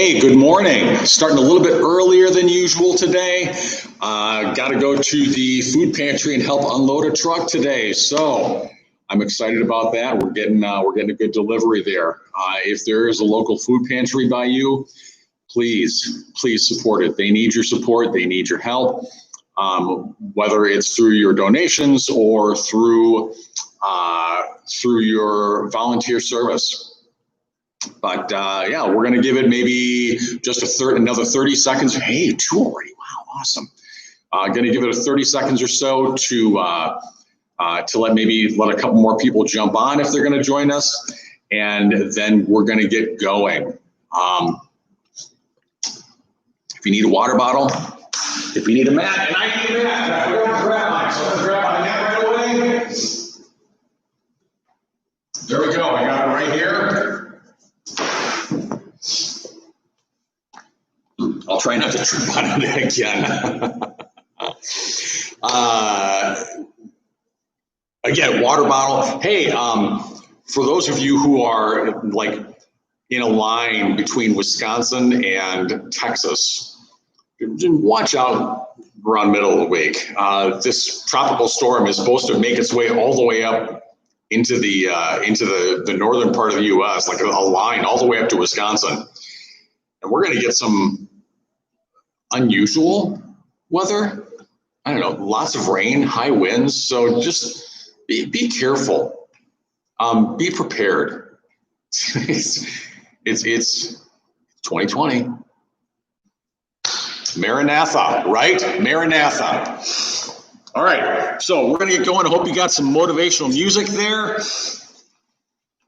Hey, good morning. Starting a little bit earlier than usual today. Got to go to the food pantry and help unload a truck today. So I'm excited about that. We're getting a good delivery there. If there is a local food pantry by you, please support it. They need your support. They need your help. Whether it's through your donations or through your volunteer service. But yeah, we're going to give it maybe just another 30 seconds. Hey, 2 already. Wow, awesome. Going to give it 30 seconds or so to let a couple more people jump on if they're going to join us, and then we're going to get going. If you need a water bottle, if you need a mat, and I need a mat, and I forgot to grab mine, so I'm going to grab my mat right away. There we go. I got it right here. I'll try not to trip on it again. Again, water bottle. Hey, for those of you who are like in a line between Wisconsin and Texas, watch out around middle of the week. This tropical storm is supposed to make its way all the way up into the northern part of the U.S., like a line all the way up to Wisconsin. And we're going to get some unusual weather. I don't know, lots of rain, high winds. So just be careful. Be prepared. It's 2020. Maranatha, right? Maranatha. All right, so we're going to get going. I hope you got some motivational music there.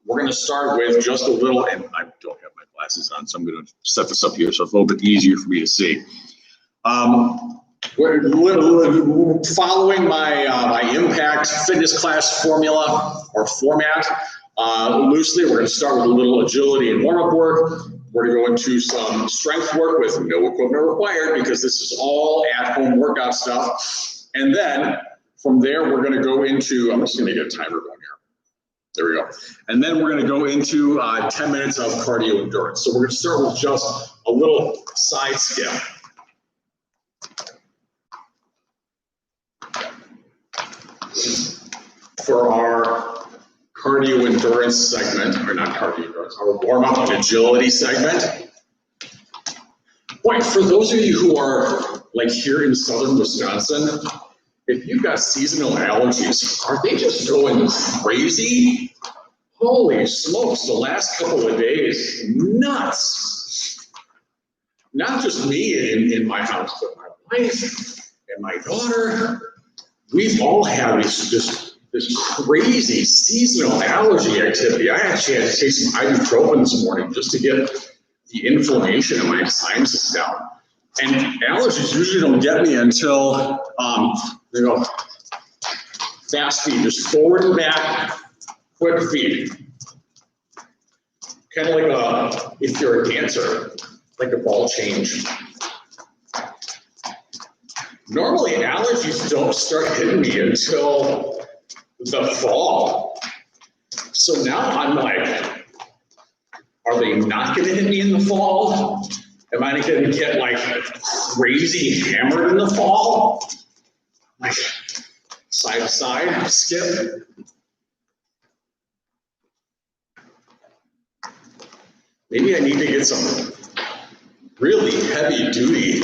We're going to start with just a little, and I don't have my glasses on, so I'm going to set this up here so it's a little bit easier for me to see. We're following my Impact Fitness class formula or format loosely. We're going to start with a little agility and warm-up work. We're going to go into some strength work with no equipment required because this is all at-home workout stuff. And then from there, we're going to go into, I'm just going to get a timer going here. There we go. And then we're going to go into 10 minutes of cardio endurance. So we're going to start with just a little side skip. For our cardio endurance segment, or not cardio endurance, our warm-up and agility segment. Boy, for those of you who are like here in southern Wisconsin, if you've got seasonal allergies, are they just going crazy? Holy smokes, the last couple of days, nuts. Not just me in my house, but my wife and my daughter. We've all had this crazy seasonal allergy activity. I actually had to take some ibuprofen this morning just to get the inflammation in my sinuses down. And allergies usually don't get me until, fast feed, just forward and back, quick feed. Kind of like if you're a dancer, like a ball change. Normally allergies don't start hitting me until the fall. So now I'm like, are they not going to hit me in the fall? Am I going to get like crazy hammered in the fall? Like side to side, skip. Maybe I need to get some really heavy duty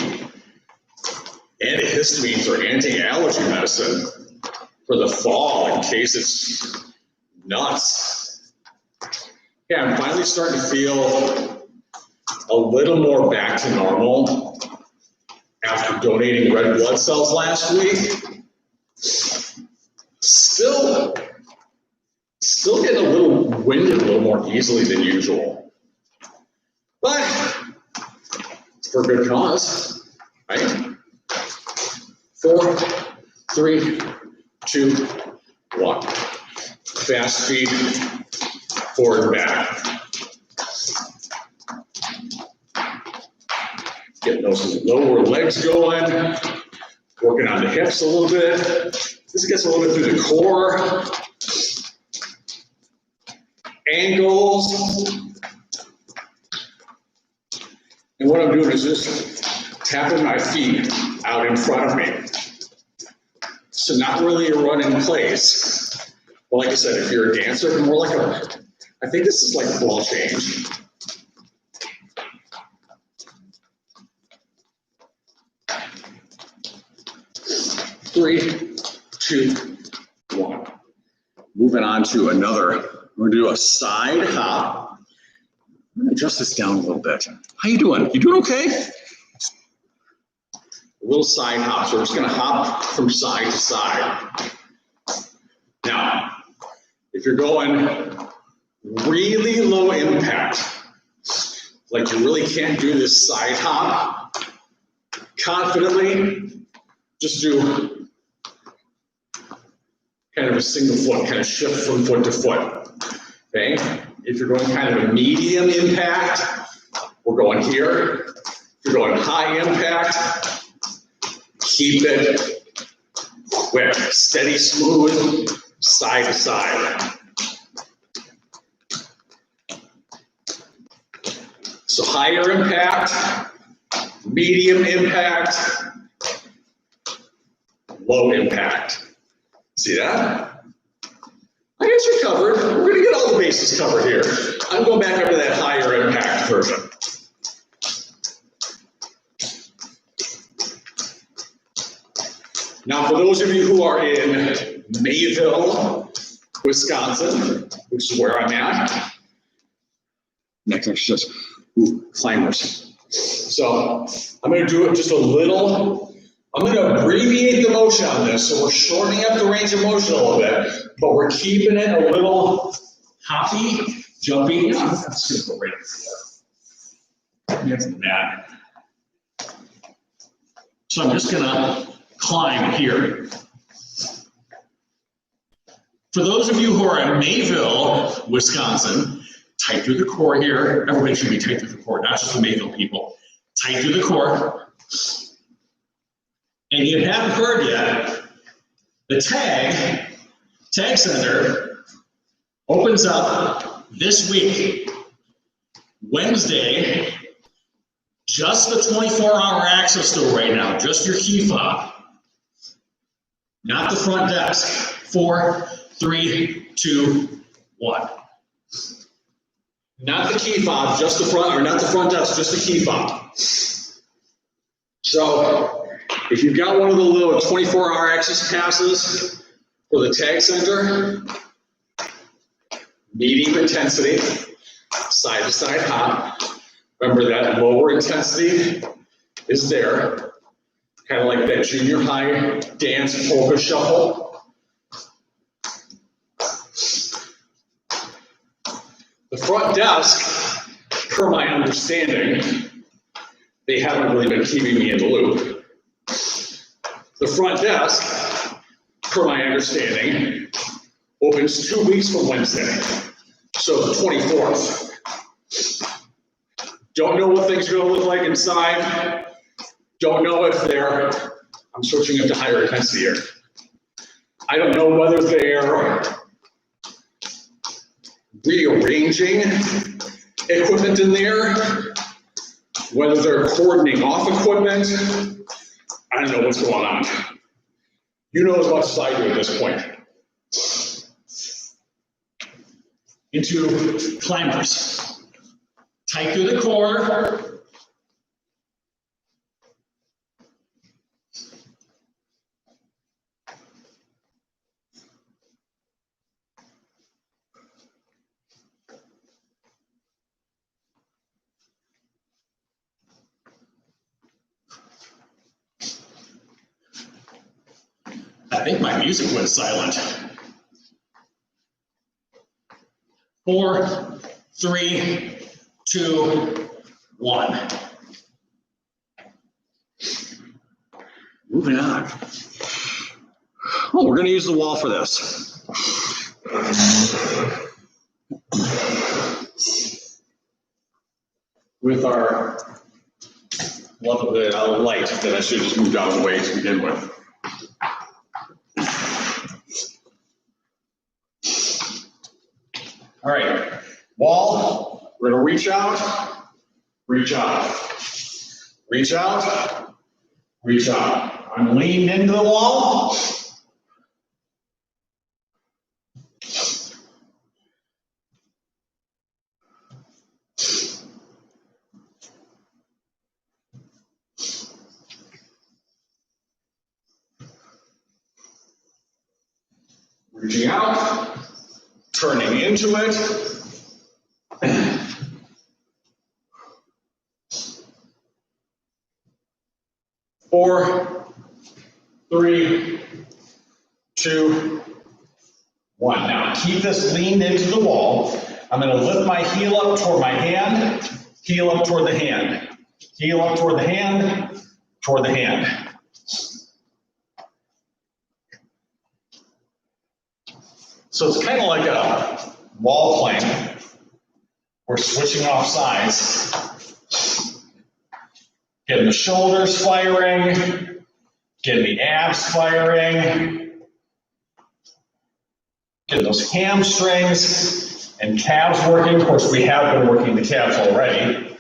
antihistamines or anti-allergy medicine for the fall in case it's nuts. Yeah, I'm finally starting to feel a little more back to normal after donating red blood cells last week. Still getting a little winded a little more easily than usual. But it's for a good cause, right? 4, 3, 2, 1. Fast feed, forward and back. Getting those lower legs going, working on the hips a little bit. This gets a little bit through the core. Ankles. what I'm doing is just tapping my feet out in front of me. So not really a run in place. But like I said, if you're a dancer, more like I think this is like ball change. Three, two, one. Moving on to another, we're gonna do a side hop. I'm gonna adjust this down a little bit. How you doing? You doing okay? A little side hop, so we're just gonna hop from side to side. Now, if you're going really low impact, like you really can't do this side hop confidently, just do kind of a single foot, kind of shift from foot to foot, okay? If you're going kind of a medium impact, we're going here. If you're going high impact, keep it quick, steady, smooth, side to side. So higher impact, medium impact, low impact. See that? I got you covered. We're going to get all the bases covered here. I'm going back up to that higher impact version. Now, for those of you who are in Mayville, Wisconsin, which is where I'm at, next exercise, climbers. So I'm going to do it just a little. I'm going to abbreviate the motion on this, so we're shortening up the range of motion a little bit, but we're keeping it a little hoppy, jumpy. I'm just going to go right there. That's that. So I'm just going to climb here. For those of you who are in Mayville, Wisconsin, tight through the core here. Everybody should be tight through the core, not just the Mayville people. Tight through the core. And you haven't heard yet, the tag center opens up this week, Wednesday, just the 24-hour access to right now, just your key fob, not the front desk. 4, 3, 2, 1. Not the key fob, just the front, or not the front desk, just the key fob. So, if you've got one of the little 24-hour access passes for the tag center, medium intensity, side to side hop. Remember that lower intensity is there, kind of like that junior high dance polka shuffle. The front desk, per my understanding, they haven't really been keeping me in the loop. The front desk, per my understanding, opens 2 weeks from Wednesday, so the 24th. Don't know what things are going to look like inside. Don't know if they're, I'm switching up to higher intensity here. I don't know whether they're rearranging equipment in there, whether they're cordoning off equipment. I don't know what's going on. You know as much as I do at this point. Into climbers. Tight through the core. I think my music went silent. 4, 3, 2, 1. Moving on. Oh, we're going to use the wall for this. With our lovely light that I should have just moved out of the way to begin with. All right, wall, we're gonna reach out, Reach out, reach out. I'm leaned into the wall. Reaching out, turning into it. 4, 3, 2, 1. Now keep this leaned into the wall. I'm going to lift my heel up toward my hand, heel up toward the hand, heel up toward the hand, toward the hand. So it's kind of like a wall plank. We're switching off sides. Getting the shoulders firing, getting the abs firing, getting those hamstrings and calves working. Of course, we have been working the calves already.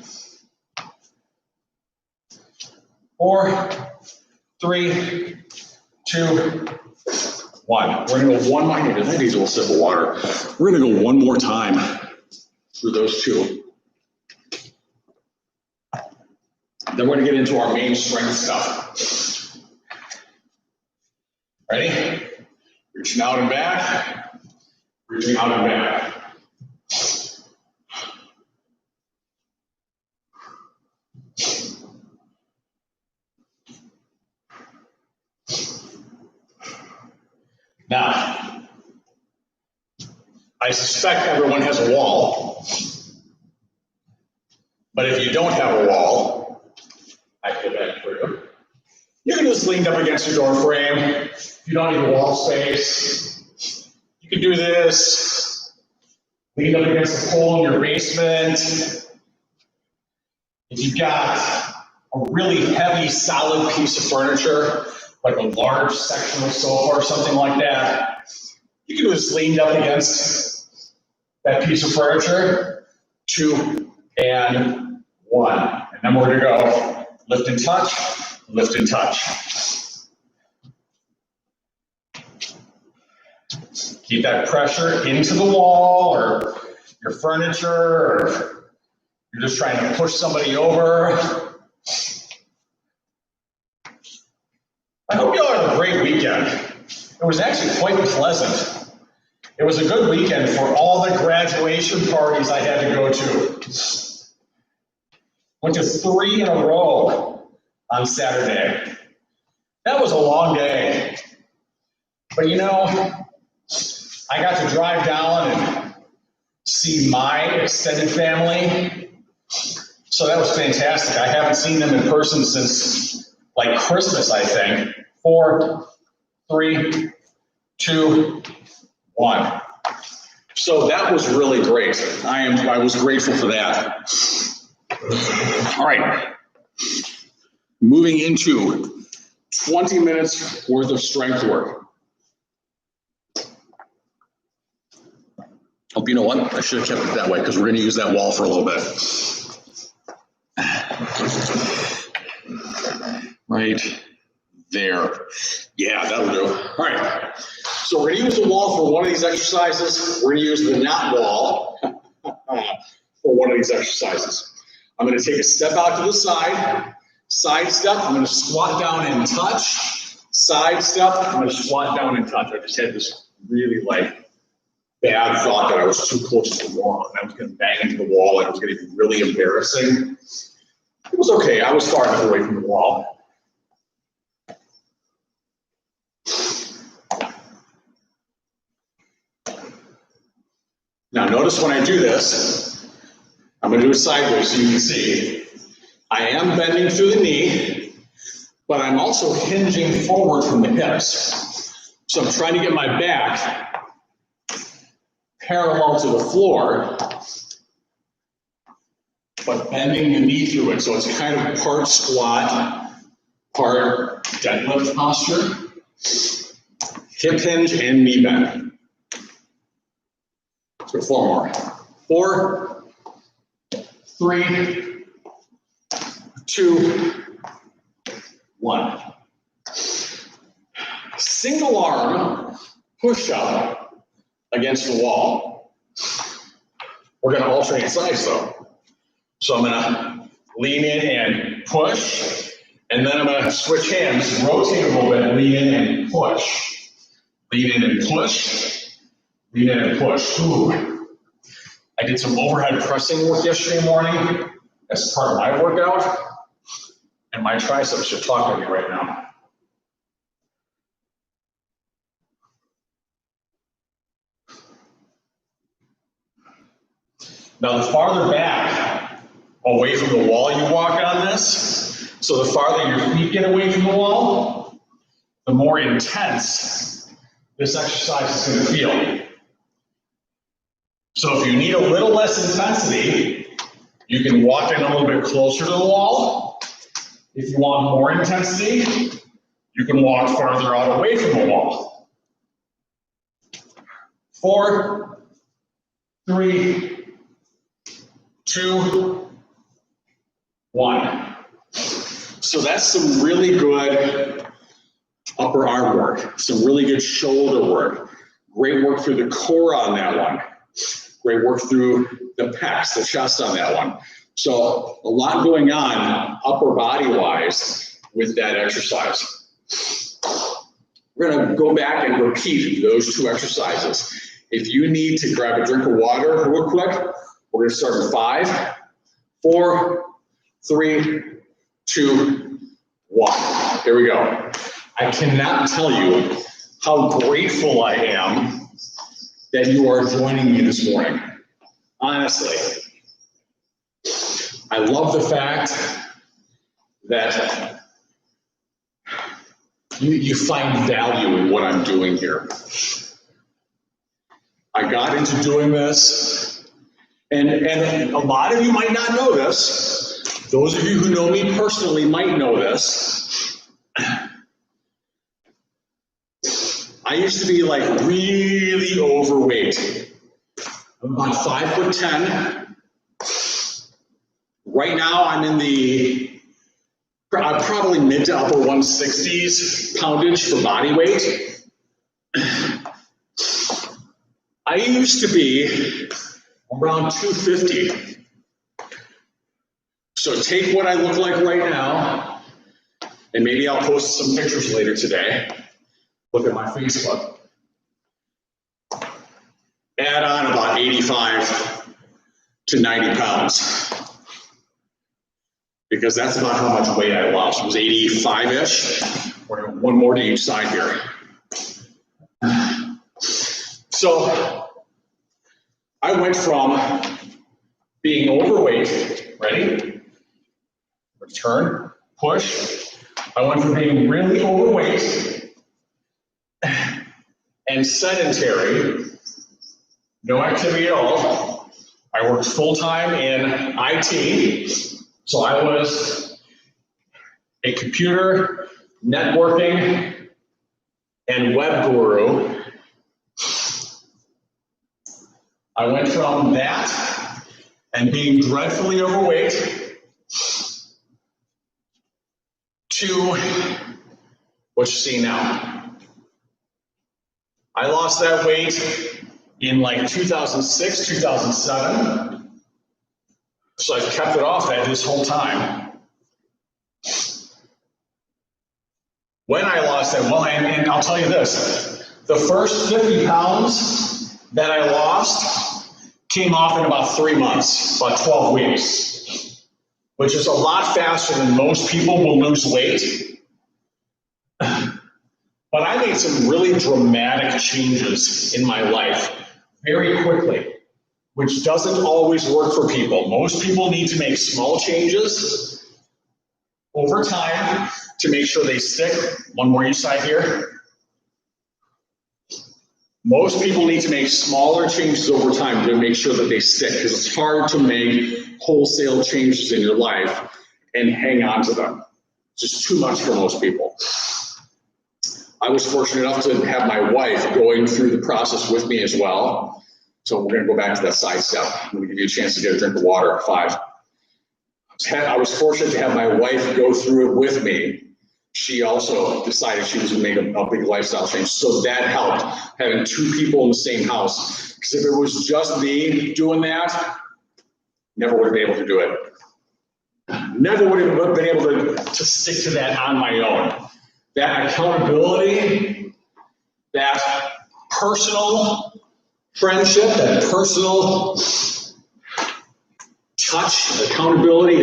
4, 3, 2, 1. We're going to go one more. I need a little sip of water. We're going to go one more time through those two. Then we're going to get into our main strength stuff. Ready? Reaching out and back. Reaching out and back. Now, I suspect everyone has a wall, but if you don't have a wall, I feel bad for you. You can just lean up against your door frame. If you don't need a wall space, you can do this. Lean up against a pole in your basement. If you've got a really heavy, solid piece of furniture, like a large sectional sofa or something like that, you can just lean up against that piece of furniture. 2 and 1. And then we're going to go lift and touch, lift and touch. Keep that pressure into the wall or your furniture, or you're just trying to push somebody over. I hope you all had a great weekend. It was actually quite pleasant. It was a good weekend for all the graduation parties I had to go to. Went to 3 in a row on Saturday. That was a long day. But you know, I got to drive down and see my extended family. So that was fantastic. I haven't seen them in person since like Christmas, I think. 4, 3, 2, 1. So that was really great. I was grateful for that. All right, moving into 20 minutes worth of strength work. Oh, you know what? I should have kept it that way because we're going to use that wall for a little bit. Right there. Yeah, that'll do. All right. So we're going to use the wall for one of these exercises. We're going to use the knot wall for one of these exercises. I'm going to take a step out to the side, side step, I'm going to squat down and touch, side step, I'm going to squat down and touch. I just had this really bad thought that I was too close to the wall and I was going to bang into the wall and it was going to be really embarrassing. It was okay, I was far enough away from the wall. Now notice when I do this, I'm going to do it sideways so you can see. I am bending through the knee, but I'm also hinging forward from the hips. So I'm trying to get my back parallel to the floor, but bending the knee through it. So it's kind of part squat, part deadlift posture, hip hinge and knee bend. Let's go 4 more. 4, 3, 2, 1. Single arm push-up against the wall. We're going to alternate sides though. So I'm going to lean in and push, and then I'm going to switch hands, rotate a little bit, lean in and push. Lean in and push, lean in and push. Ooh. I did some overhead pressing work yesterday morning as part of my workout, and my triceps should talk to me right now. Now, the farther back away from the wall you walk on this, so the farther your feet get away from the wall, the more intense this exercise is going to feel. So if you need a little less intensity, you can walk in a little bit closer to the wall. If you want more intensity, you can walk farther out away from the wall. 4, 3, 2, 1. So that's some really good upper arm work, some really good shoulder work. Great work through the core on that one. Great work through the pecs, the chest on that one. So a lot going on upper body wise with that exercise. We're going to go back and repeat those 2 exercises. If you need to grab a drink of water real quick, we're going to start in 5, 4, 3, 2, 1. Here we go. I cannot tell you how grateful I am that you are joining me this morning. Honestly, I love the fact that you find value in what I'm doing here. I got into doing this, and a lot of you might not know this. Those of you who know me personally might know this. I used to be like really overweight. I'm about 5'10". Right now I'm in the probably mid to upper 160s poundage for body weight. I used to be around 250. So take what I look like right now, and maybe I'll post some pictures later today. Look at my Facebook. Add on about 85 to 90 pounds. Because that's about how much weight I lost. It was 85-ish. We're going to one more to each side here. So I went from being overweight, ready? Return, push. I went from being really overweight and sedentary, no activity at all. I worked full-time in IT, so I was a computer, networking, and web guru. I went from that and being dreadfully overweight to what you see now. I lost that weight in like 2006, 2007. So I've kept it off that this whole time. When I lost that, well, and I'll tell you this, the first 50 pounds that I lost came off in about 3 months, about 12 weeks, which is a lot faster than most people will lose weight. But I made some really dramatic changes in my life very quickly, which doesn't always work for people. Most people need to make small changes over time to make sure they stick. One more each side here. Most people need to make smaller changes over time to make sure that they stick, because it's hard to make wholesale changes in your life and hang on to them. It's just too much for most people. I was fortunate enough to have my wife going through the process with me as well. So we're going to go back to that side step. I'm going to give you a chance to get a drink of water at 5. I was fortunate to have my wife go through it with me she also decided she was going to make a big lifestyle change. So that helped, having two people in the same house. Because if it was just me doing that, never would have been able to do it. Never would have been able to stick to that on my own. That accountability, that personal friendship, that personal touch, accountability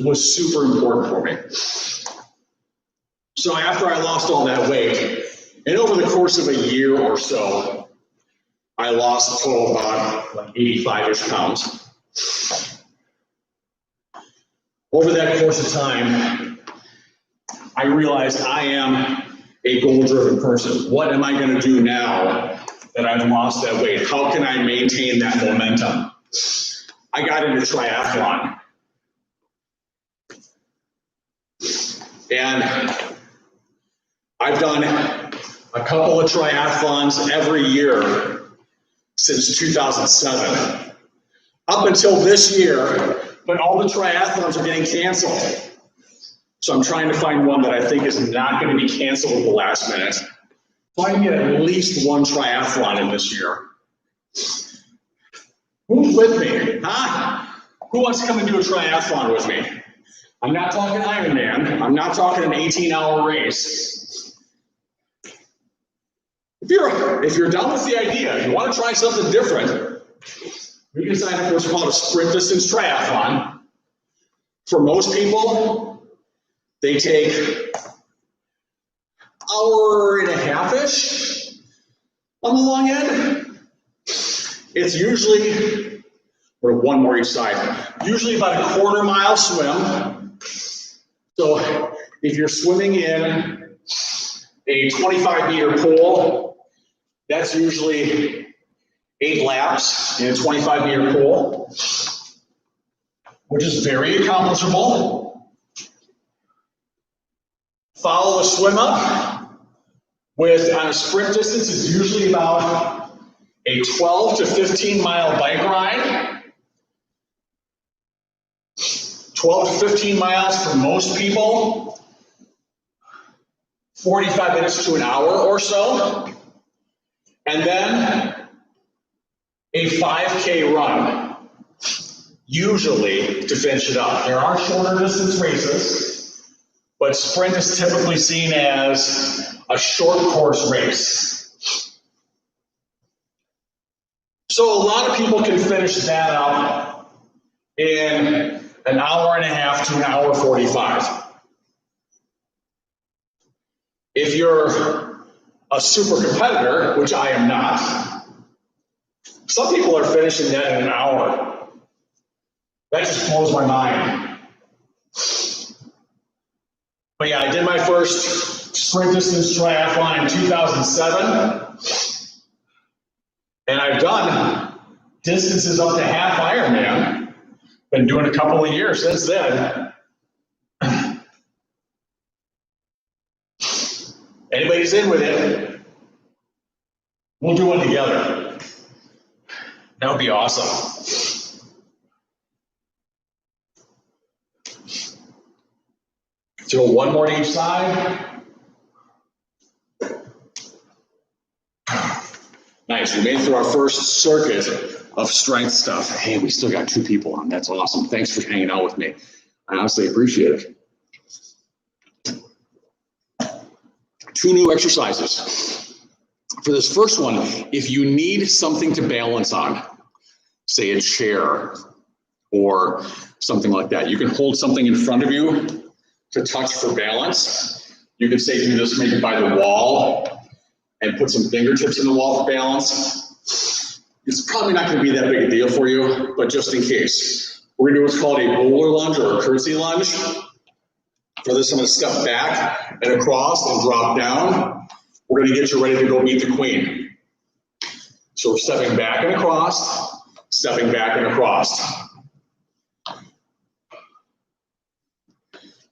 was super important for me. So after I lost all that weight, and over the course of a year or so, I lost a total of about like 85-ish pounds. Over that course of time, I realized I am a goal-driven person. What am I going to do now that I've lost that weight? How can I maintain that momentum? I got into triathlon. And I've done a couple of triathlons every year since 2007. Up until this year, but all the triathlons are getting canceled. So I'm trying to find one that I think is not going to be canceled at the last minute. So I can get at least one triathlon in this year. Who's with me? Huh? Who wants to come and do a triathlon with me? I'm not talking Ironman. I'm not talking an 18-hour race. If you're down with the idea, you want to try something different, you can sign up for what's called a sprint distance triathlon. For most people, they take hour and a half-ish on the long end. It's usually, or one more each side, usually about a quarter-mile swim. So if you're swimming in a 25-meter pool, that's usually 8 laps in a 25-meter pool, which is very accomplishable. Follow a swim up with, on a sprint distance, it's usually about a 12 to 15 mile bike ride. 12 to 15 miles for most people, 45 minutes to an hour or so. And then a 5K run, usually to finish it up. There are shorter distance races, but sprint is typically seen as a short course race. So a lot of people can finish that up in an hour and a half to an hour 45. If you're a super competitor, which I am not, some people are finishing that in an hour. That just blows my mind. But yeah, I did my first sprint distance triathlon in 2007. And I've done distances up to half Ironman. Been doing a couple of years since then. Anybody's in with it, we'll do one together. That would be awesome. So one more each side. Nice, we made it through our first circuit of strength stuff. Hey, we still got 2 people on, that's awesome. Thanks for hanging out with me. I honestly appreciate it. 2 new exercises. For this first one, if you need something to balance on, say a chair or something like that, you can hold something in front of you to touch for balance. You can say do this maybe by the wall and put some fingertips in the wall for balance. It's probably not going to be that big a deal for you, but just in case. We're going to do what's called a bowler lunge or a curtsy lunge. For this, I'm going to step back and across and drop down. We're going to get you ready to go meet the queen. So we're stepping back and across, stepping back and across.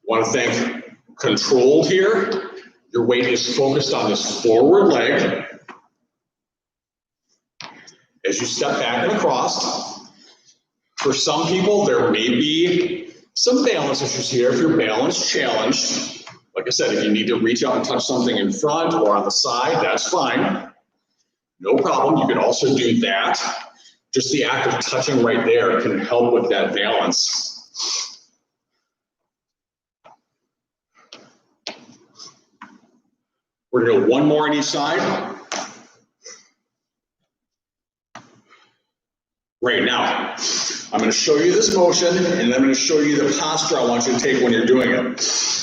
Want to think controlled here. Your weight is focused on this forward leg. As you step back and across, for some people, there may be some balance issues here if you're balance challenged, Like I said, if you need to reach out and touch something in front or on the side, that's fine. No problem. You can also do that. Just the act of touching right there can help with that balance. We're going to go one more on each side. Right now, I'm going to show you this motion, and then I'm going to show you the posture I want you to take when you're doing it.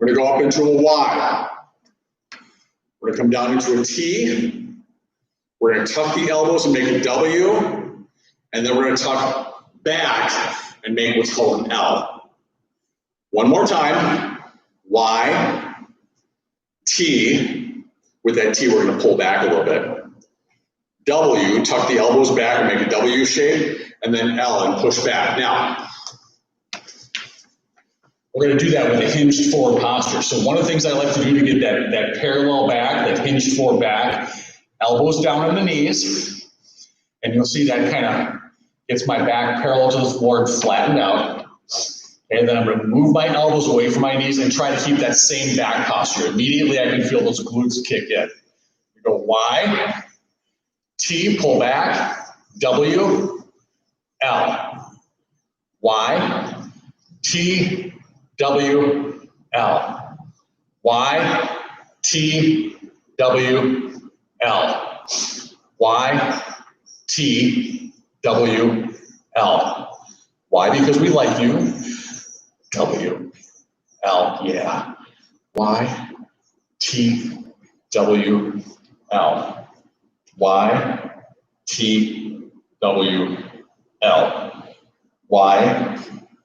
We're going to go up into a Y. We're going to come down into a T. We're going to tuck the elbows and make a W. And then we're going to tuck back and make what's called an L. One more time. Y, T. With that T, we're going to pull back a little bit. W, tuck the elbows back and make a W shape, and then L and push back. Now, we're going to do that with a hinged forward posture. So one of the things I like to do to get that parallel back, that hinged forward back, elbows down on the knees, and you'll see that kind of gets my back parallel to the floor and flattened out. And then I'm going to move my elbows away from my knees and try to keep that same back posture. Immediately I can feel those glutes kick in. We go Y, T, pull back, W, L. Y, T, W, L. Y, T, W, L. Y, T, W, L. Why? Because we like you. W, L, yeah. Y, T, W, L. Y, T, W, L. Y,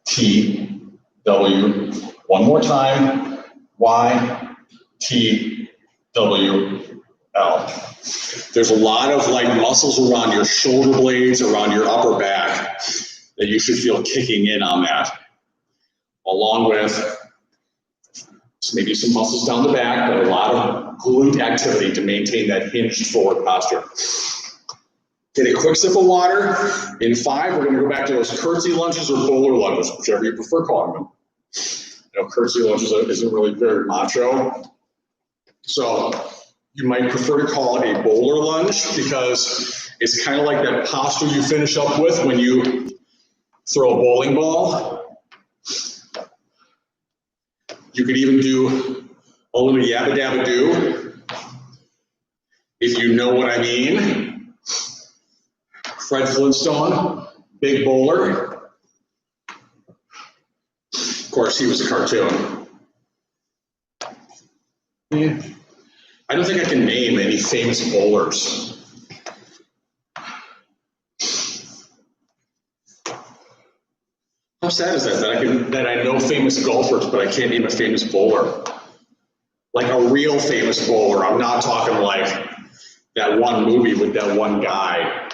T, W. One more time. Y, T, W, L. There's a lot of like muscles around your shoulder blades, around your upper back that you should feel kicking in on that. Along with maybe some muscles down the back, but a lot of glute activity to maintain that hinged forward posture. Get a quick sip of water. In 5, we're going to go back to those curtsy lunges or bowler lunges, whichever you prefer calling them. You know, curtsy lunges isn't really very macho. So you might prefer to call it a bowler lunge because it's kind of like that posture you finish up with when you throw a bowling ball. You could even do a little yabba dabba do, if you know what I mean. Fred Flintstone, big bowler. Of course, he was a cartoon. I don't think I can name any famous bowlers. How sad is that I know famous golfers, but I can't name a famous bowler? Like a real famous bowler. I'm not talking like that one movie with that one guy.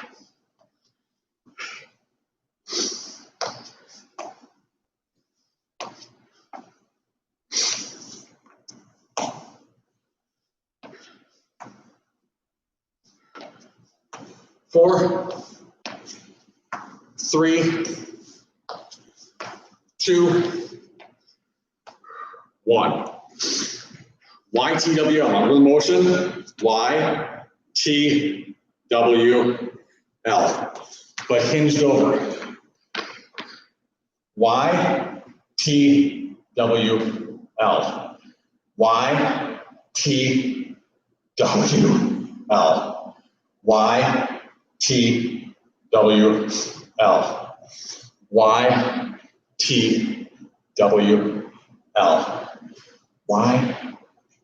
Four, 3, 2, 1. YTWL, under the motion, Y, T, W, L. But hinged over. Y, T, W, L. Y, T, W, L. Y, T, W, L. Y, T, W, L. Y,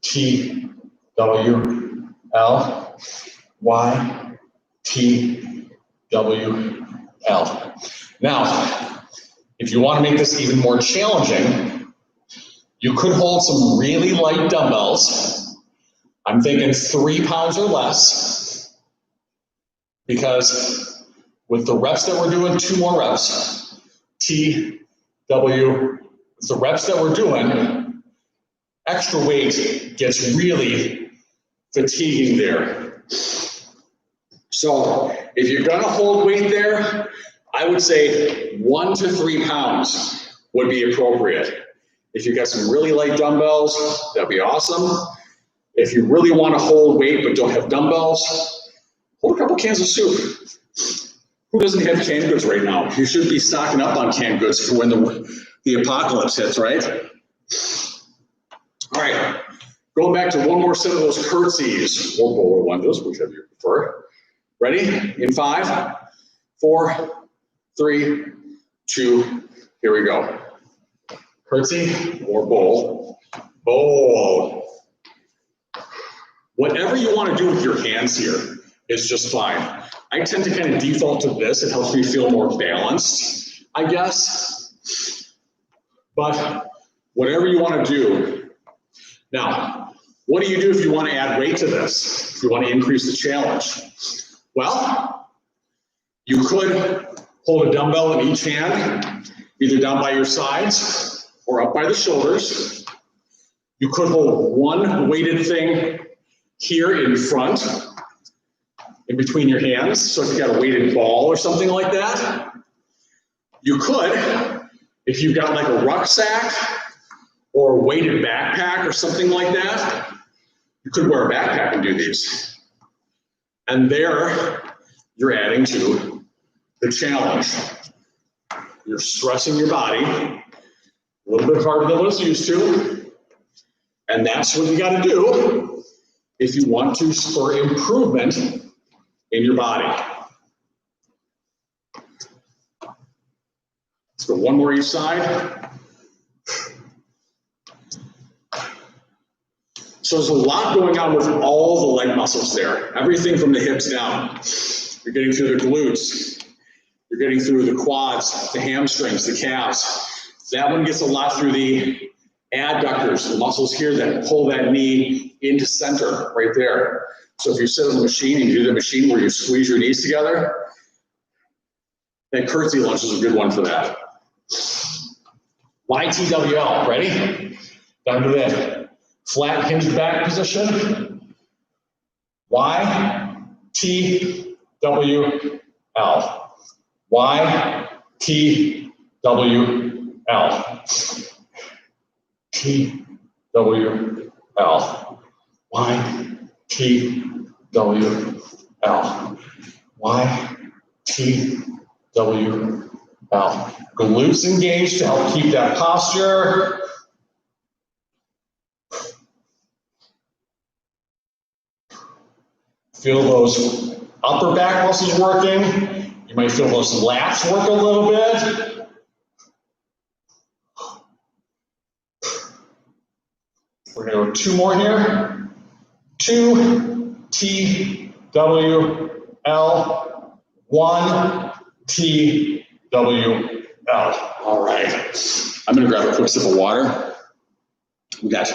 T, W, L. Y, T, W, L. Now, if you want to make this even more challenging, you could hold some really light dumbbells. I'm thinking 3 pounds or less, because with the reps that we're doing, 2 more reps, T, W, with the reps that we're doing, extra weight gets really fatiguing there. So if you're gonna hold weight there, I would say 1 to 3 pounds would be appropriate. If you got some really light dumbbells, that'd be awesome. If you really want to hold weight but don't have dumbbells, hold a couple cans of soup. Who doesn't have canned goods right now? You should be stocking up on canned goods for when the apocalypse hits, right? All right, going back to one more set of those curtsies, or bowl lunges, whichever you prefer. Ready? In 5, 4, 3, 2, here we go. Curtsy or bowl. Bowl. Whatever you want to do with your hands here is just fine. I tend to kind of default to this. It helps me feel more balanced, I guess. But whatever you want to do. Now, what do you do if you want to add weight to this? If you want to increase the challenge? Well, you could hold a dumbbell in each hand, either down by your sides or up by the shoulders. You could hold one weighted thing here in front, in between your hands. So if you got a weighted ball or something like that, you could, if you've got like a rucksack or a weighted backpack or something like that, you could wear a backpack and do these. And there, you're adding to the challenge. You're stressing your body a little bit harder than what it's used to. And that's what you got to do if you want to spur improvement in your body. Let's go one more each side. So there's a lot going on with all the leg muscles there. Everything from the hips down. You're getting through the glutes. You're getting through the quads, the hamstrings, the calves. That one gets a lot through the adductors, the muscles here that pull that knee into center right there. So if you sit on the machine and you do the machine where you squeeze your knees together, that curtsy lunge is a good one for that. YTWL, ready? Down to that flat hinged back position. Y, T, W, L. Y, T, W, L. T, W, L. Y, T, W, L. Y, T, W, L. Glutes engaged to help keep that posture. Feel those upper back muscles working. You might feel those lats work a little bit. We're going to go 2 more here. 2, T, W, L. 1, T, W, L. All right. I'm going to grab a quick sip of water. We got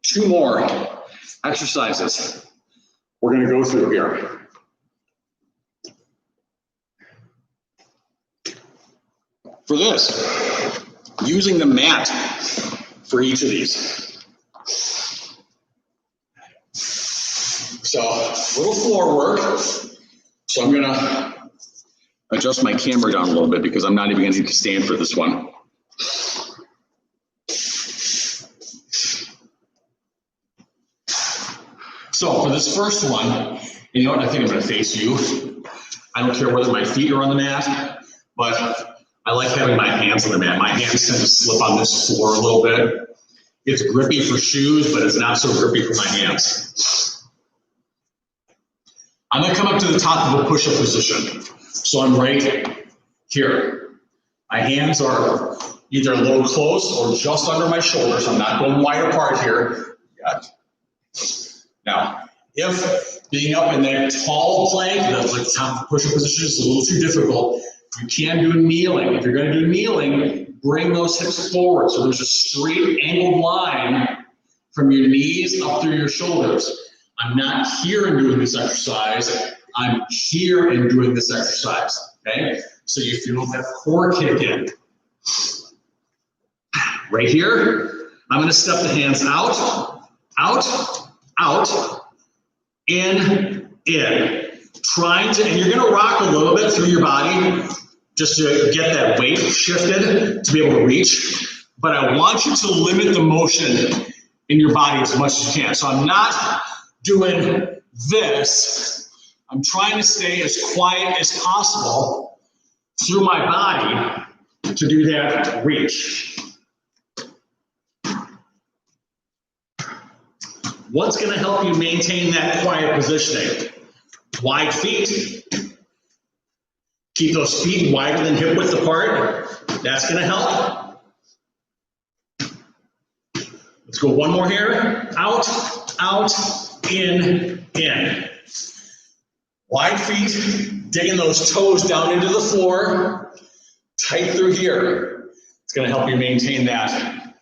2 more exercises we're going to go through here. For this, using the mat for each of these. So, a little floor work. So I'm going to adjust my camera down a little bit because I'm not even going to need to stand for this one. So for this first one, you know what, I think I'm going to face you. I don't care whether my feet are on the mat, but I like having my hands on the mat. My hands tend to slip on this floor a little bit. It's grippy for shoes, but it's not so grippy for my hands. I'm going to come up to the top of a push-up position. So I'm right here. My hands are either a little close or just under my shoulders. I'm not going wide apart here yet. Now, if being up in that tall plank, that's like top push-up position, is a little too difficult, you can do kneeling. If you're going to do kneeling, bring those hips forward. So there's a straight angled line from your knees up through your shoulders. I'm not here and doing this exercise. I'm here and doing this exercise. Okay? So you feel that core kick in. Right here, I'm going to step the hands out, out, out, in. Trying to, and you're going to rock a little bit through your body just to get that weight shifted to be able to reach. but I want you to limit the motion in your body as much as you can. So I'm not doing this. I'm trying to stay as quiet as possible through my body to do that reach. What's going to help you maintain that quiet positioning? Wide feet. Keep those feet wider than hip width apart. That's going to help. Let's go one more here. Out, out, in, in. Wide feet, digging those toes down into the floor. Tight through here. It's going to help you maintain that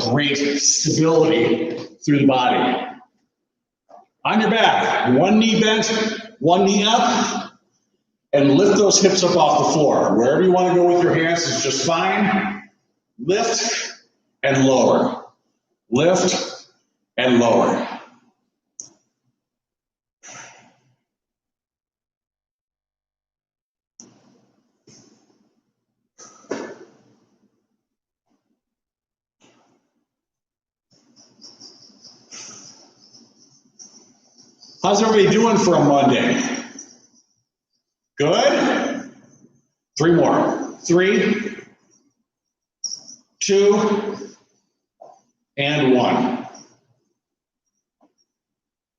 great stability through the body. On your back, one knee bent, one knee up, and lift those hips up off the floor. Wherever you want to go with your hands is just fine. Lift and lower. Lift and lower. How's everybody doing for a Monday? Good? 3 more. 3, 2, and 1.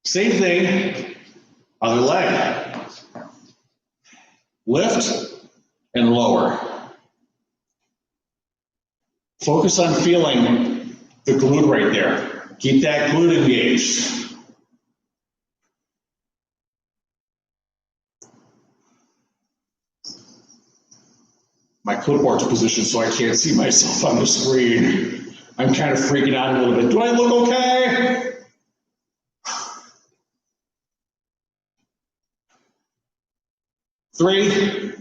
Same thing, other leg. Lift and lower. Focus on feeling the glute right there. Keep that glute engaged. My clipboard's positioned so I can't see myself on the screen. I'm kind of freaking out a little bit. Do I look okay? Three,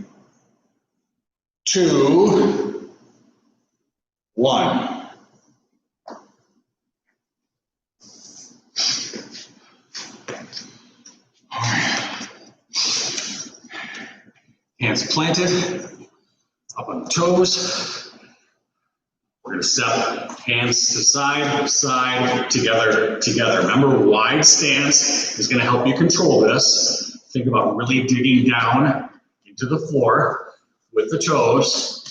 2, 1. Hands planted, up on the toes. We're going to step hands to side, side, together, together. Remember, wide stance is going to help you control this. Think about really digging down into the floor with the toes.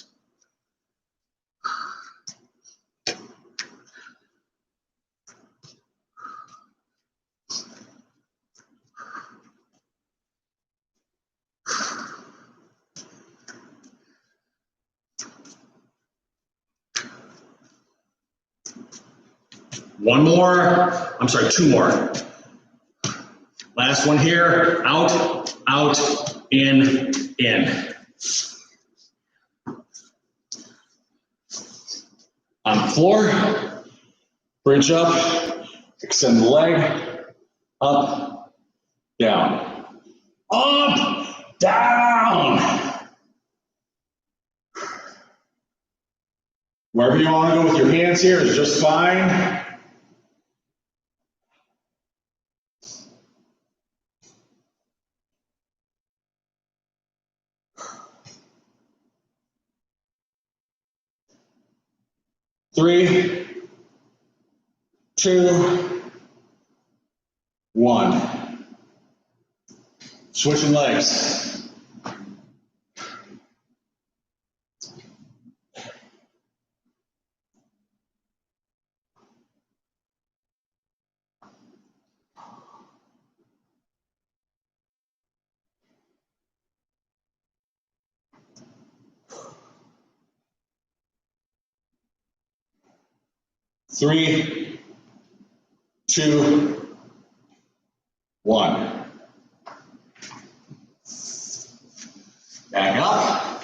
One more, I'm sorry, 2 more. Last one here, out, out, in, in. On the floor, bridge up, extend the leg, up, down. Up, down. Wherever you want to go with your hands here is just fine. Three, 2, 1. Switching legs. Three, 2, 1. Back up.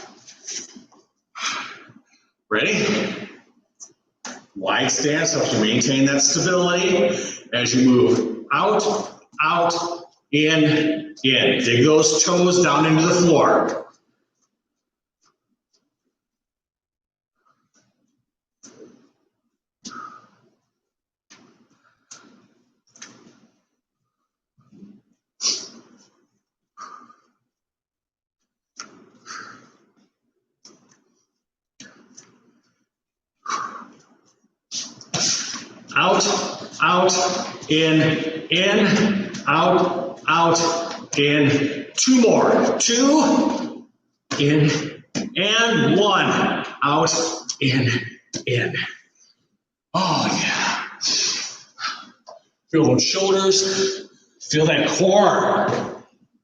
Ready? Wide stance helps you maintain that stability as you move out, out, in. Dig those toes down into the floor. out, in, out, in. 2 more. 2, in, and 1. Out, in. Oh, yeah. Feel those shoulders. Feel that core.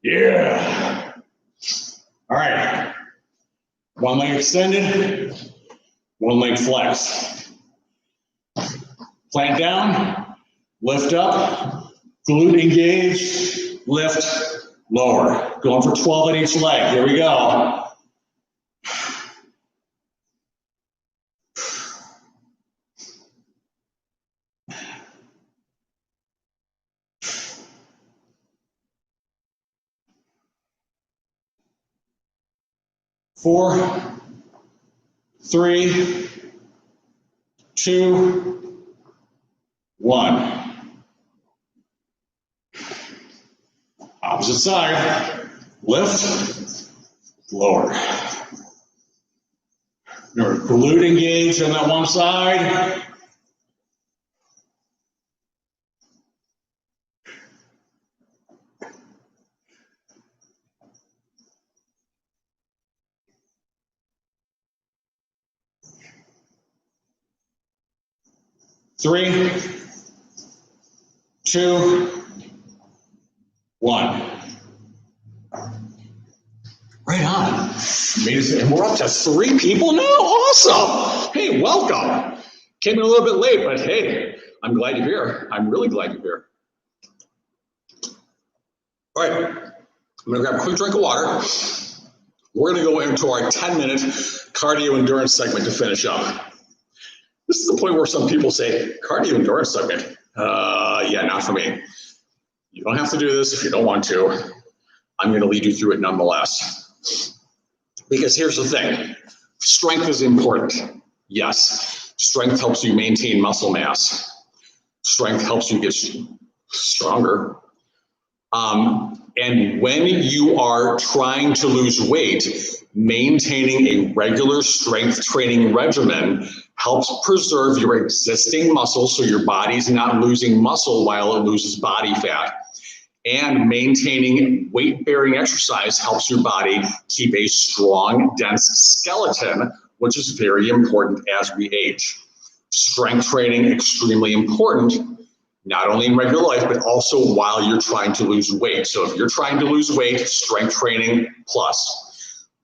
Yeah. All right. 1 leg extended, 1 leg flex. Plant down, lift up, glute engage, lift, lower. Going for 12 at each leg. Here we go. Four, 3, 2, 1. Opposite side. Lift, lower. Remember, glute engage on that one side. Three, 2, 1. Right on. And we're up to 3 people now. Awesome. Hey, welcome. Came in a little bit late, but hey, I'm glad you're here. I'm really glad you're here. All right. I'm going to grab a quick drink of water. We're going to go into our 10-minute cardio endurance segment to finish up. This is the point where some people say, cardio endurance segment. Yeah, not for me. You don't have to do this if you don't want to. I'm going to lead you through it nonetheless. Because here's the thing. Strength is important. Yes. Strength helps you maintain muscle mass. Strength helps you get stronger. And when you are trying to lose weight, maintaining a regular strength training regimen helps preserve your existing muscle so your body's not losing muscle while it loses body fat. And maintaining weight-bearing exercise helps your body keep a strong, dense skeleton, which is very important as we age. Strength training, extremely important, not only in regular life, but also while you're trying to lose weight. So if you're trying to lose weight, strength training plus.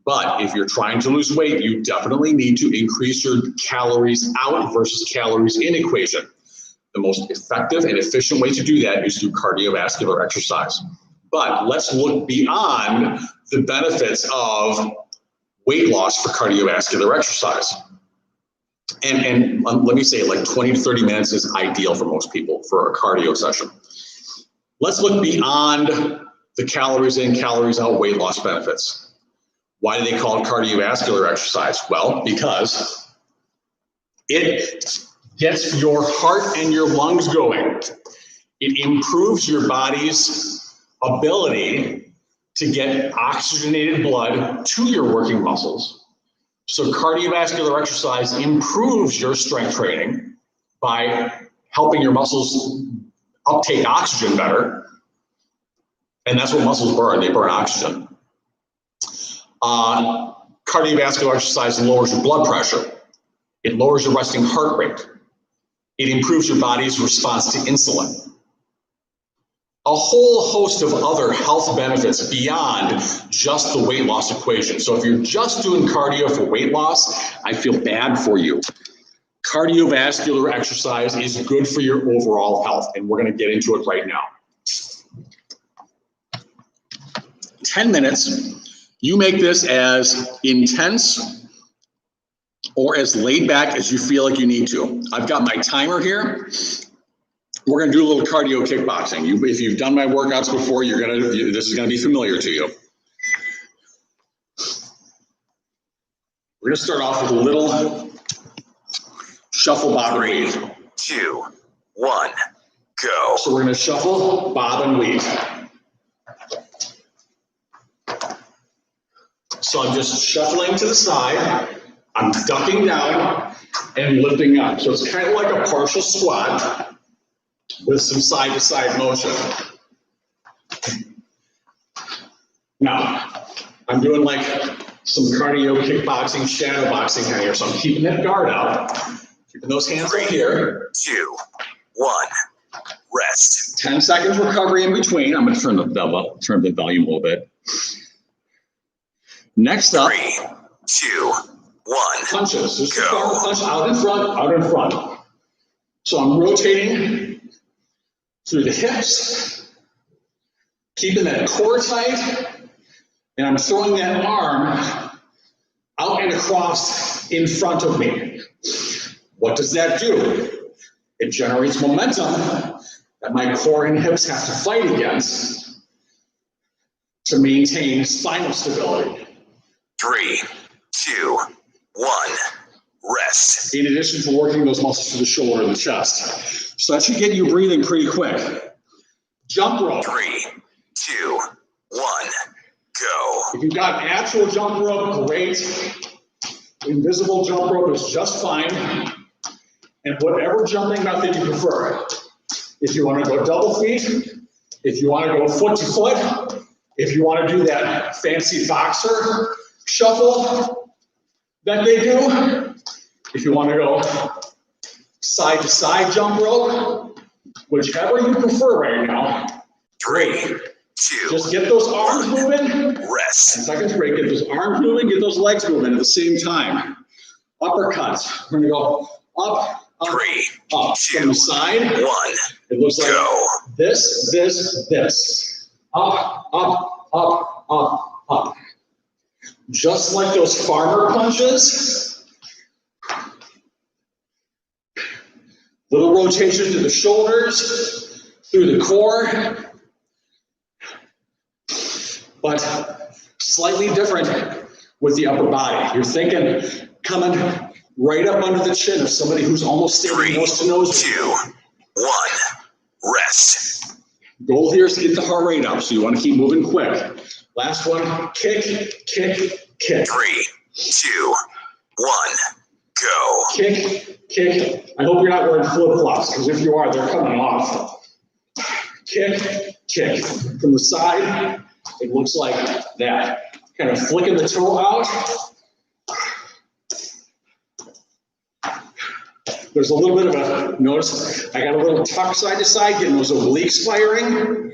But if you're trying to lose weight, you definitely need to increase your calories out versus calories in equation. The most effective and efficient way to do that is through cardiovascular exercise. But let's look beyond the benefits of weight loss for cardiovascular exercise. And let me say, like 20 to 30 minutes is ideal for most people for a cardio session. Let's look beyond the calories in, calories out weight loss benefits. Why do they call it cardiovascular exercise? Well, because it gets your heart and your lungs going. It improves your body's ability to get oxygenated blood to your working muscles. So cardiovascular exercise improves your strength training by helping your muscles uptake oxygen better. And that's what muscles burn. They burn oxygen. Cardiovascular exercise lowers your blood pressure. It lowers your resting heart rate. It improves your body's response to insulin. A whole host of other health benefits beyond just the weight loss equation. So if you're just doing cardio for weight loss, I feel bad for you. Cardiovascular exercise is good for your overall health, and we're going to get into it right now. 10 minutes. You make this as intense or as laid back as you feel like you need to. I've got my timer here. We're going to do a little cardio kickboxing. If you've done my workouts before, this is going to be familiar to you. We're going to start off with a little shuffle, bob, and weave. 3, 2, 1, go. So we're going to shuffle, bob, and weave. So I'm just shuffling to the side, I'm ducking down and lifting up. So it's kind of like a partial squat with some side-to-side motion. Now, I'm doing like some cardio, kickboxing, shadow boxing kind of here. So I'm keeping that guard up, keeping those hands up here. 2, 1, rest. 10 seconds recovery in between. I'm going to turn the volume a little bit. Next up, 3, 2, 1. Punches. Just a power punch out in front, out in front. So I'm rotating through the hips, keeping that core tight, and I'm throwing that arm out and across in front of me. What does that do? It generates momentum that my core and hips have to fight against to maintain spinal stability. 3, 2, 1, rest. In addition to working those muscles to the shoulder and the chest. So that should get you breathing pretty quick. Jump rope. 3, 2, 1, go. If you've got actual jump rope, great. Invisible jump rope is just fine. And whatever jumping method you prefer. If you want to go double feet, if you want to go foot to foot, if you want to do that fancy boxer shuffle that they do, if you want to go side to side jump rope, whichever you prefer right now. 3, 2, just get those arms moving. Rest. 10 seconds break. Get those arms moving. Get those legs moving at the same time. Uppercuts. We're going to go up, up, 3, up. 2, From the side, 1. it looks like go. this, this, this. Up, up, up, up, up. Just like those farmer punches. Little rotation to the shoulders, through the core. But slightly different with the upper body. You're thinking coming right up under the chin of somebody who's almost standing 3, nose to nose. 2, 1, rest. Goal here is to get the heart rate up, so you want to keep moving quick. Last one, kick, kick, kick. 3, 2, 1, go. Kick, kick. I hope you're not wearing flip-flops, because if you are, they're coming off. Kick, kick. From the side, it looks like that. Kind of flicking the toe out. There's a little bit of a, notice, I got a little tuck side to side, getting those obliques firing.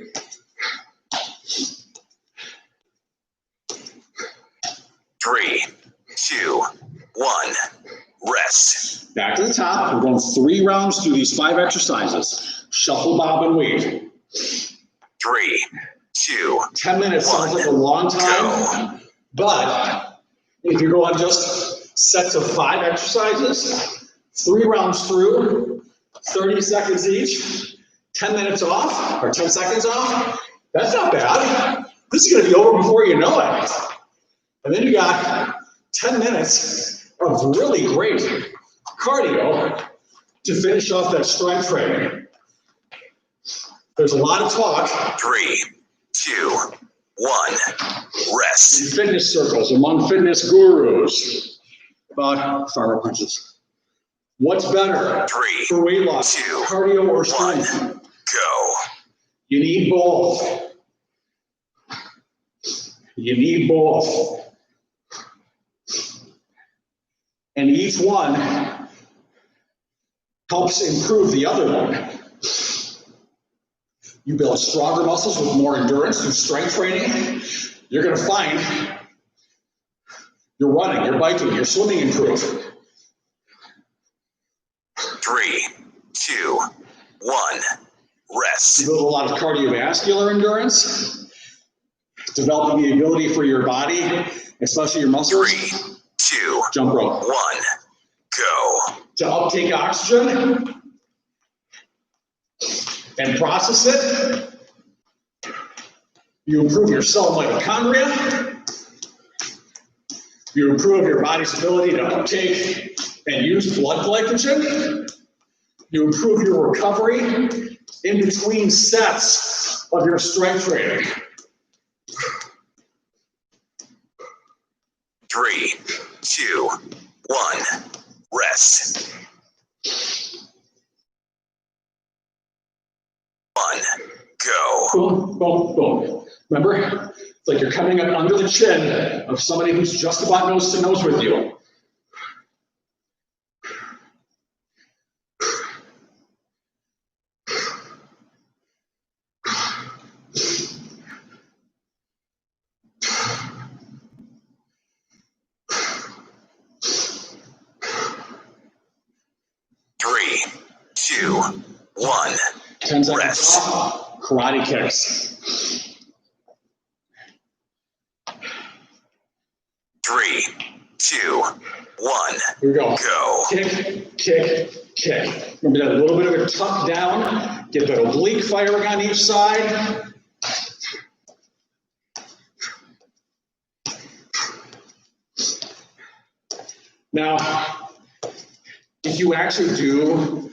Three, 2, 1, rest. Back to the top. We're going 3 rounds through these 5 exercises. Shuffle, bob, and weave. 3, 2, 10 minutes 1, sounds like a long time, go. but if you go on just sets of 5 exercises, 3 rounds through, 30 seconds each, 10 minutes off, or 10 seconds off, that's not bad. This is going to be over before you know it. And then you got 10 minutes of really great cardio to finish off that strength training. There's a lot of talk. 3, 2, 1, rest. In fitness circles, among fitness gurus, about farmer punches. What's better 3, for weight loss, 2, cardio or 1, strength? go. You need both. You need both. And each one helps improve the other one. You build stronger muscles with more endurance through strength training. You're going to find your running, your biking, your swimming improve. 3, 2, 1, rest. You build a lot of cardiovascular endurance, developing the ability for your body, especially your muscles. 3, 2, Jump rope. 1, go. To uptake oxygen and process it. You improve your cell mitochondria. You improve your body's ability to uptake and use blood glycogen. You improve your recovery in between sets of your strength training. 3, 2, 1. Rest. 1. Go. Boom, boom, boom. Remember, it's like you're coming up under the chin of somebody who's just about nose to nose with you. Three, two, 1. 10 seconds Rest. off. Karate kicks. 3, 2, 1. Here we go. Go. Kick, kick, kick. Remember that little bit of a tuck down. Get that oblique firing on each side. Now, if you actually do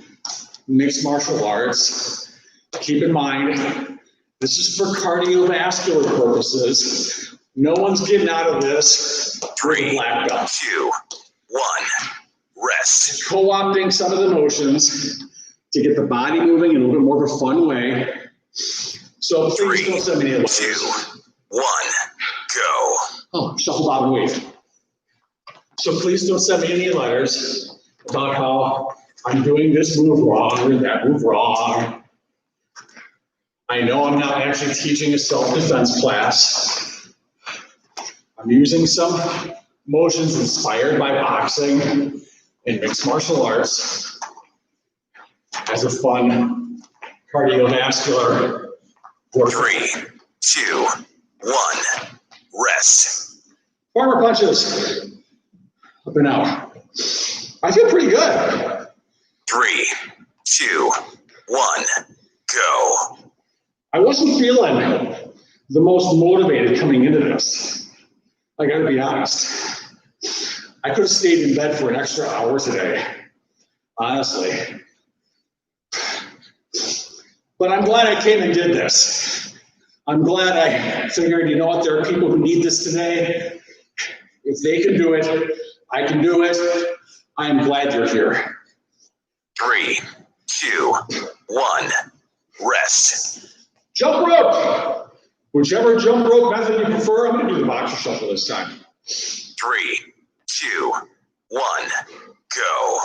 mixed martial arts, keep in mind, this is for cardiovascular purposes. No one's getting out of this with a 3, black belt. 2, 1. Rest. Co-opting some of the motions to get the body moving in a little bit more of a fun way. So please 3, don't send me any 2, letters. 1. Go. Oh, shuffle, bob, and weave. So please don't send me any letters about how I'm doing this move wrong or that move wrong. I know I'm not actually teaching a self-defense class. I'm using some motions inspired by boxing and mixed martial arts as a fun cardiovascular work. 3, 2, 1. Rest. Farmer punches. Up and out. I feel pretty good. 3, 2, 1. Go. I wasn't feeling the most motivated coming into this. I gotta be honest. I could have stayed in bed for an extra hour today, honestly. But I'm glad I came and did this. I'm glad I figured, you know what, there are people who need this today. If they can do it, I can do it. I am glad you're here. 3, 2, 1. Rest. Jump rope! Whichever jump rope method you prefer, I'm gonna do the boxer shuffle this time. 3, 2, 1. Go.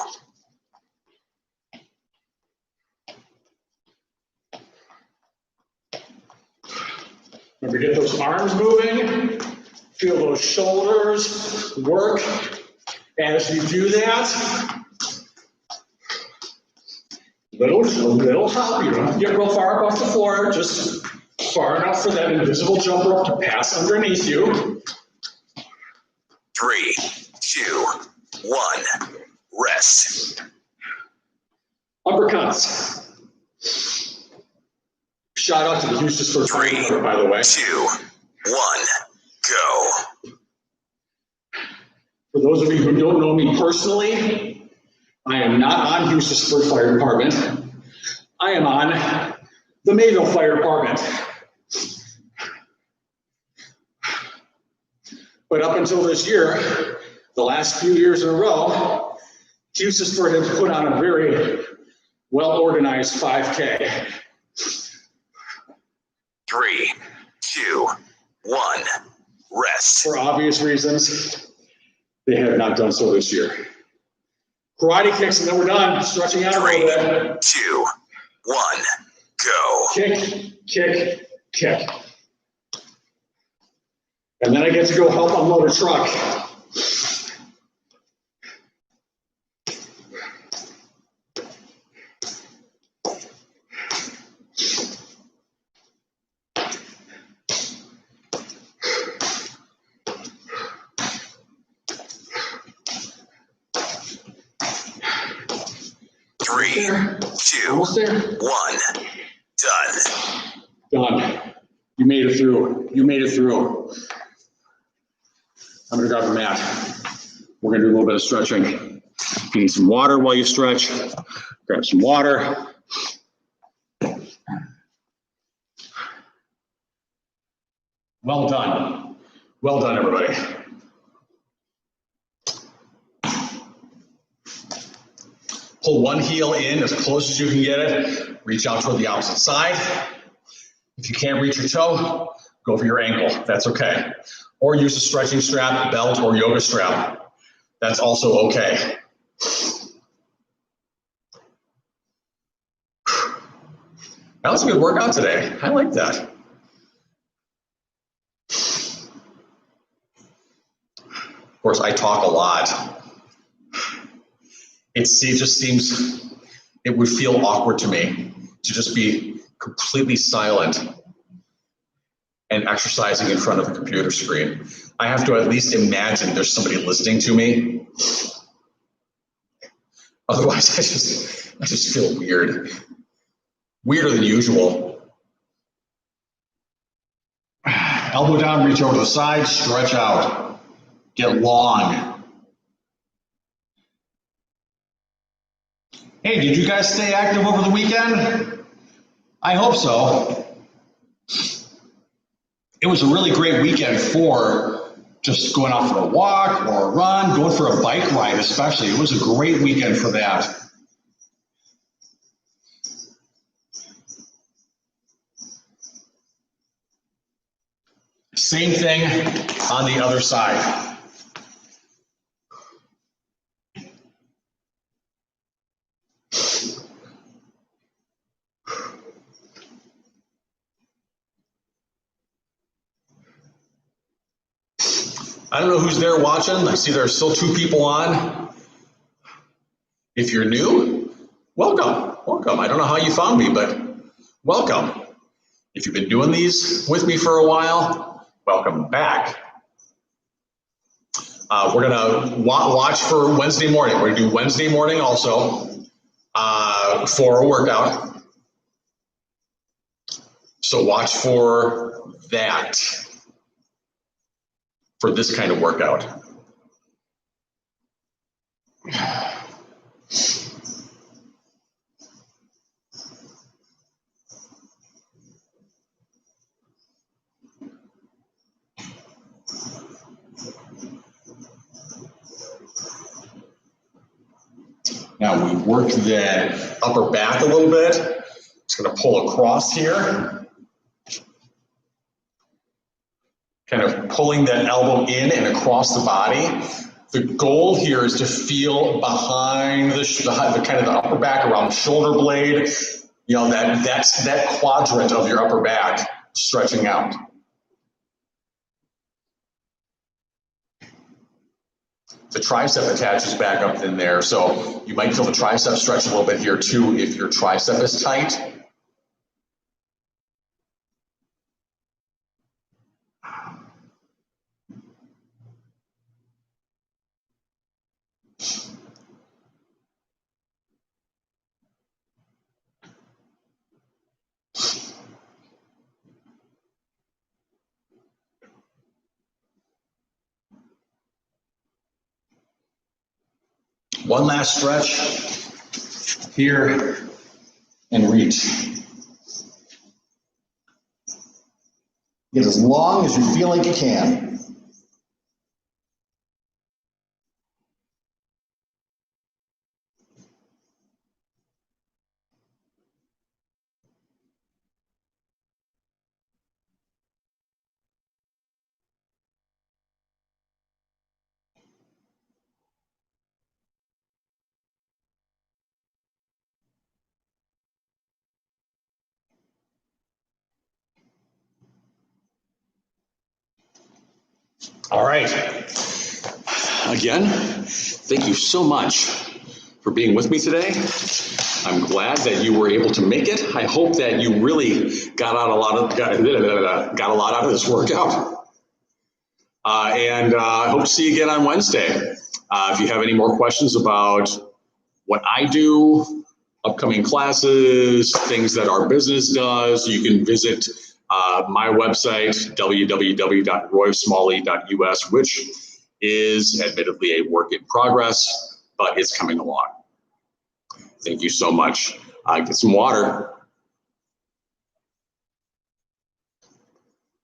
Remember, get those arms moving, feel those shoulders work. As you do that, little hop. You don't have to get real far up off the floor, just far enough for that invisible jump rope to pass underneath you. 3, 2, 1. Rest. Uppercuts. Shout out to the Houston for 3, Triathlon, by the way. 2, 1. Go. For those of you who don't know me personally, I am not on Houston Fire Department. I am on the Mayville Fire Department. But up until this year, the last few years in a row, Houston has put on a very well-organized 5K. 3, 2, 1. Rest. For obvious reasons, they have not done so this year. Karate kicks, and then we're done. Stretching out a 3, little bit. 2, 1. Go. Kick, kick, kick. And then I get to go help unload a truck. Three, two, Almost there. 1. Done. Done. You made it through. You made it through. I'm gonna grab a mat. We're gonna do a little bit of stretching. You need some water while you stretch. Grab some water. Well done. Well done, everybody. Pull one heel in as close as you can get it. Reach out toward the opposite side. If you can't reach your toe, go for your ankle. That's okay. Or use a stretching strap, belt, or yoga strap. That's also okay. That was a good workout today. I like that. Of course, I talk a lot. It just seems, it would feel awkward to me to just be completely silent and exercising in front of a computer screen. I have to at least imagine there's somebody listening to me. Otherwise, I just feel weird. Weirder than usual. Elbow down, reach over to the side, stretch out. Get long. Hey, did you guys stay active over the weekend? I hope so. It was a really great weekend for just going out for a walk or a run, going for a bike ride especially. It was a great weekend for that. Same thing on the other side. I don't know who's there watching. I see there are still 2 people on. If you're new, welcome, welcome. I don't know how you found me, but welcome. If you've been doing these with me for a while, welcome back. We're gonna watch for Wednesday morning. We're gonna do Wednesday morning also for a workout. So watch for that, for this kind of workout. Now we work the upper back a little bit. Just gonna pull across here. Kind of pulling that elbow in and across the body. The goal here is to feel behind the kind of the upper back, around the shoulder blade, you know, that quadrant of your upper back stretching out. The tricep attaches back up in there, so you might feel the tricep stretch a little bit here too if your tricep is tight. One last stretch here and reach. Get as long as you feel like you can. All right. Again, thank you so much for being with me today. I'm glad that you were able to make it. I hope that you really got a lot out of this workout. And I hope to see you again on Wednesday. If you have any more questions about what I do, upcoming classes, things that our business does, you can visit my website, www.roysmalley.us, which is admittedly a work in progress, but it's coming along. Thank you so much. Get some water.